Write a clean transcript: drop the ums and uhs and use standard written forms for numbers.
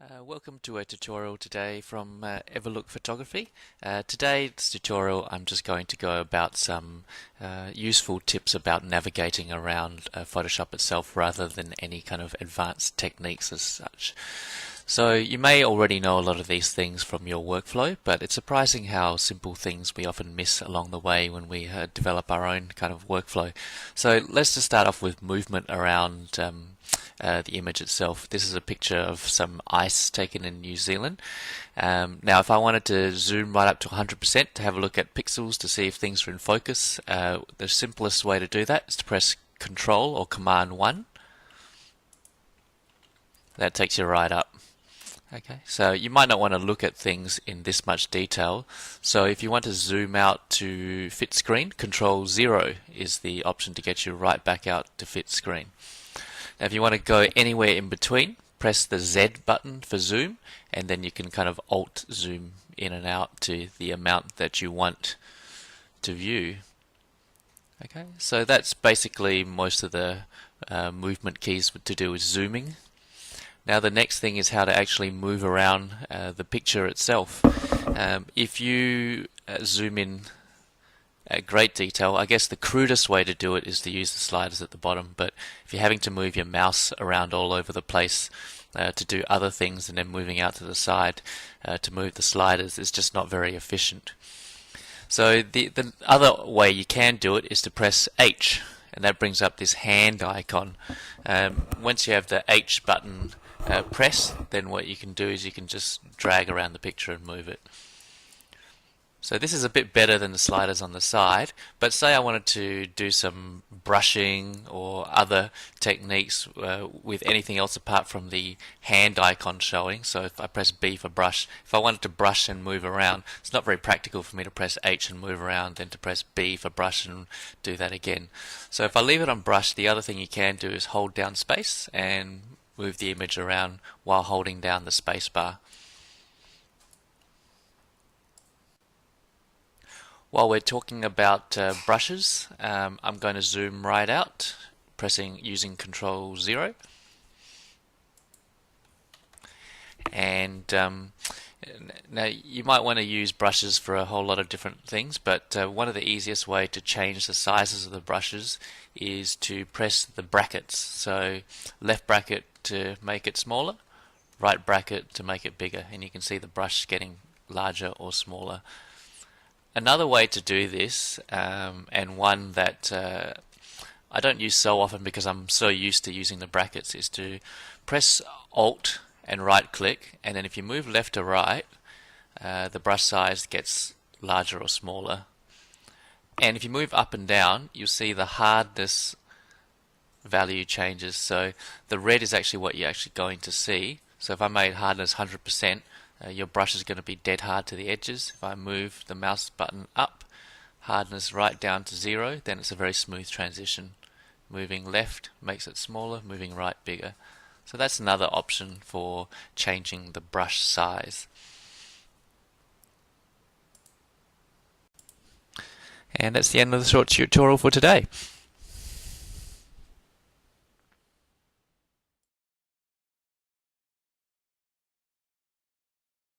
Welcome to a tutorial today from Everlook Photography. Today's tutorial I'm just going to go about some useful tips about navigating around Photoshop itself rather than any kind of advanced techniques as such. So you may already know a lot of these things from your workflow, but it's surprising how simple things we often miss along the way when we develop our own kind of workflow. So let's just start off with movement around the image itself. This is a picture of some ice taken in New Zealand. Now if I wanted to zoom right up to 100% to have a look at pixels to see if things are in focus, the simplest way to do that is to press Control or Command 1. That takes you right up. Okay, so you might not want to look at things in this much detail. So if you want to zoom out to fit screen, Control 0 is the option to get you right back out to fit screen. Now if you want to go anywhere in between, press the Z button for zoom, and then you can kind of alt zoom in and out to the amount that you want to view. Okay, so that's basically most of the movement keys to do with zooming. Now the next thing is how to actually move around the picture itself. If you zoom in at great detail, I guess the crudest way to do it is to use the sliders at the bottom, but if you're having to move your mouse around all over the place to do other things and then moving out to the side to move the sliders, it's just not very efficient. So the other way you can do it is to press H, and that brings up this hand icon. Once you have the H button press, then what you can do is you can just drag around the picture and move it. So this is a bit better than the sliders on the side, but say I wanted to do some brushing or other techniques with anything else apart from the hand icon showing. So if I press B for brush, if I wanted to brush and move around, it's not very practical for me to press H and move around, then to press B for brush and do that again. So if I leave it on brush, the other thing you can do is hold down space and move the image around while holding down the space bar. While we're talking about brushes, I'm going to zoom right out, using Control 0. And now you might want to use brushes for a whole lot of different things, but one of the easiest way to change the sizes of the brushes is to press the brackets. So left bracket to make it smaller, right bracket to make it bigger, and you can see the brush getting larger or smaller. Another way to do this, and one that I don't use so often because I'm so used to using the brackets, is to press Alt and right click, and then if you move left to right, the brush size gets larger or smaller. And if you move up and down, you'll see the hardness value changes. So the red is actually what you're actually going to see. So if I made hardness 100%, your brush is going to be dead hard to the edges. If I move the mouse button up, hardness right down to 0, then it's a very smooth transition. Moving left makes it smaller, moving right bigger. So that's another option for changing the brush size. And that's the end of the short tutorial for today.